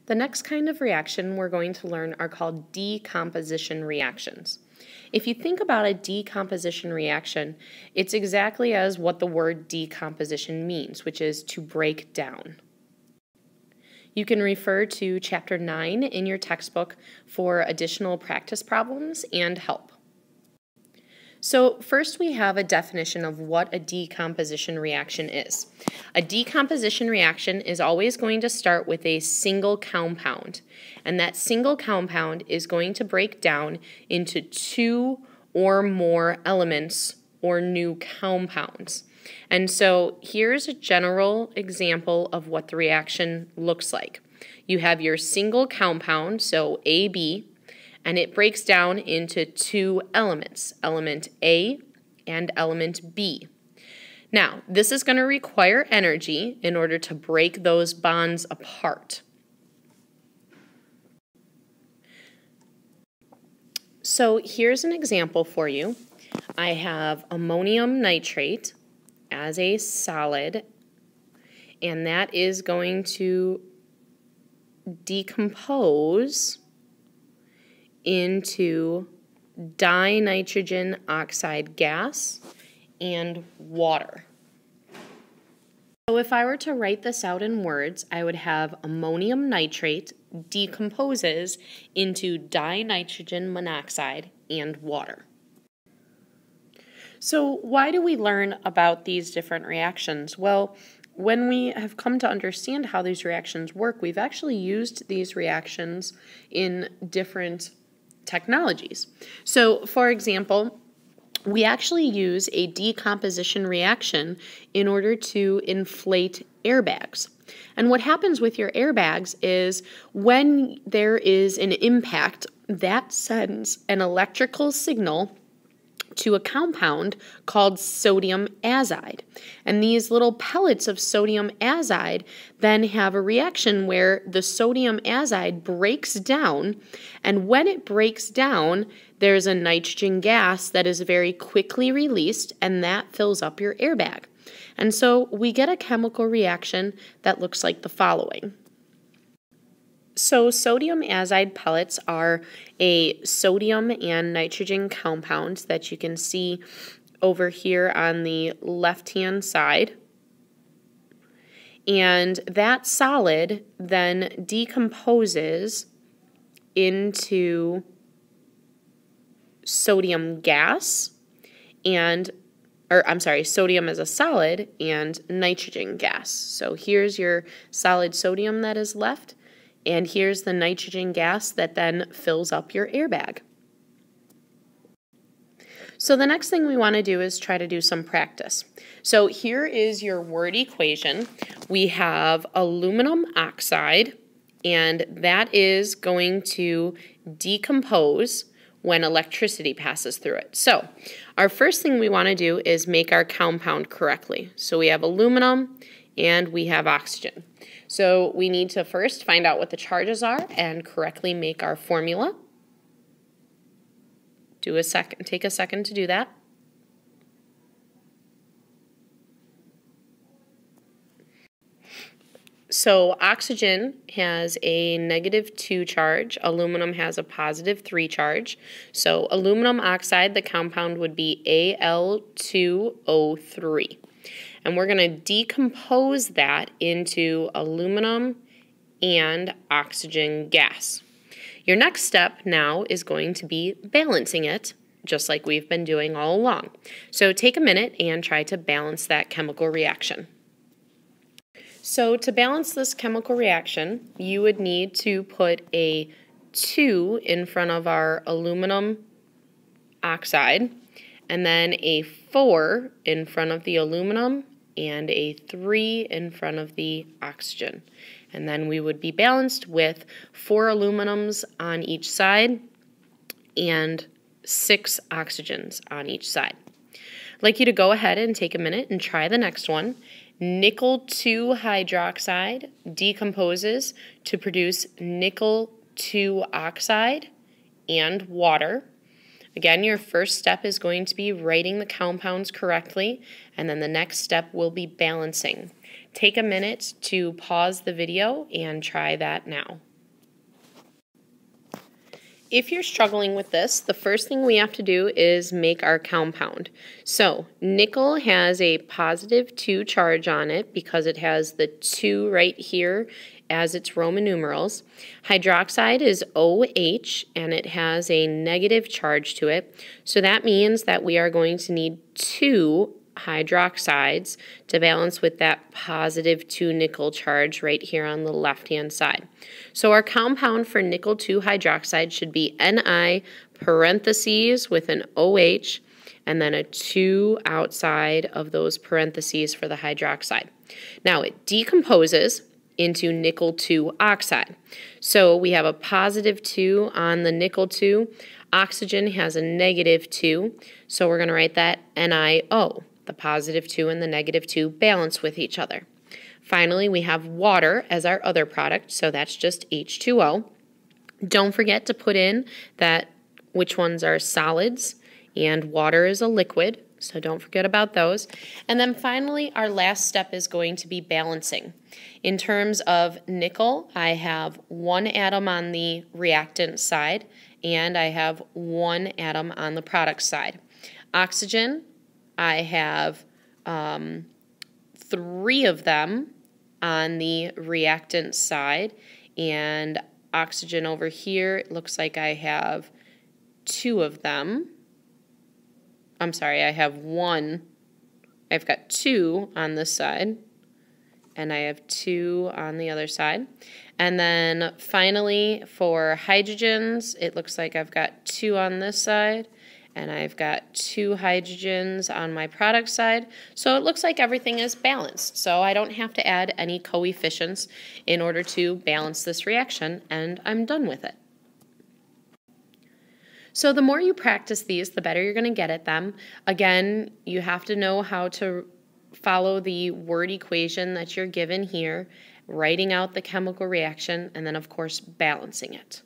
The next kind of reaction we're going to learn are called decomposition reactions. If you think about a decomposition reaction, it's exactly as what the word decomposition means, which is to break down. You can refer to Chapter 9 in your textbook for additional practice problems and help. So first we have a definition of what a decomposition reaction is. A decomposition reaction is always going to start with a single compound, and that single compound is going to break down into two or more elements or new compounds. And so here's a general example of what the reaction looks like. You have your single compound, so AB, and it breaks down into two elements, element A and element B. Now, this is going to require energy in order to break those bonds apart. So here's an example for you. I have ammonium nitrate as a solid, and that is going to decompose into dinitrogen oxide gas and water. So if I were to write this out in words, I would have ammonium nitrate decomposes into dinitrogen monoxide and water. So why do we learn about these different reactions? Well, when we have come to understand how these reactions work, we've actually used these reactions in different technologies. So, for example, we actually use a decomposition reaction in order to inflate airbags. And what happens with your airbags is when there is an impact, that sends an electrical signal to a compound called sodium azide. And these little pellets of sodium azide then have a reaction where the sodium azide breaks down, and when it breaks down, there's a nitrogen gas that is very quickly released, and that fills up your airbag. And so we get a chemical reaction that looks like the following. So sodium azide pellets are a sodium and nitrogen compound that you can see over here on the left-hand side. And that solid then decomposes into sodium gas sodium as a solid and nitrogen gas. So here's your solid sodium that is left. And here's the nitrogen gas that then fills up your airbag. So the next thing we want to do is try to do some practice. So here is your word equation. We have aluminum oxide, and that is going to decompose when electricity passes through it. So our first thing we want to do is make our compound correctly. So we have aluminum and we have oxygen. So we need to first find out what the charges are and correctly make our formula. Take a second to do that. So oxygen has a -2 charge, aluminum has a +3 charge. So aluminum oxide, the compound would be Al2O3. And we're going to decompose that into aluminum and oxygen gas. Your next step now is going to be balancing it, just like we've been doing all along. So take a minute and try to balance that chemical reaction. So to balance this chemical reaction, you would need to put a 2 in front of our aluminum oxide, and then a 4 in front of the aluminum, and a 3 in front of the oxygen. And then we would be balanced with 4 aluminums on each side and 6 oxygens on each side. I'd like you to go ahead and take a minute and try the next one. Nickel 2 hydroxide decomposes to produce nickel 2 oxide and water. Again, your first step is going to be writing the compounds correctly, and then the next step will be balancing. Take a minute to pause the video and try that now. If you're struggling with this, the first thing we have to do is make our compound. So nickel has a positive 2 charge on it because it has the 2 right here as its Roman numerals. Hydroxide is OH and it has a negative charge to it. So that means that we are going to need 2 hydroxides to balance with that positive 2 nickel charge right here on the left-hand side. So our compound for nickel 2 hydroxide should be Ni parentheses with an OH and then a 2 outside of those parentheses for the hydroxide. Now it decomposes into nickel 2 oxide. So we have a positive 2 on the nickel 2. Oxygen has a negative 2, so we're going to write that NiO. The positive 2 and the negative 2 balance with each other. Finally, we have water as our other product, so that's just H2O. Don't forget to put in that which ones are solids, and water is a liquid, so don't forget about those. And then finally, our last step is going to be balancing. In terms of nickel, I have 1 atom on the reactant side, and I have 1 atom on the product side. Oxygen, I have 3 of them on the reactant side, and oxygen over here, it looks like I have 2 of them. I'm sorry, I have 1. I've got 2 on this side, and I have 2 on the other side. And then finally, for hydrogens, it looks like I've got 2 on this side, and I've got 2 hydrogens on my product side. So it looks like everything is balanced. So I don't have to add any coefficients in order to balance this reaction, and I'm done with it. So the more you practice these, the better you're going to get at them. Again, you have to know how to follow the word equation that you're given here, writing out the chemical reaction, and then of course balancing it.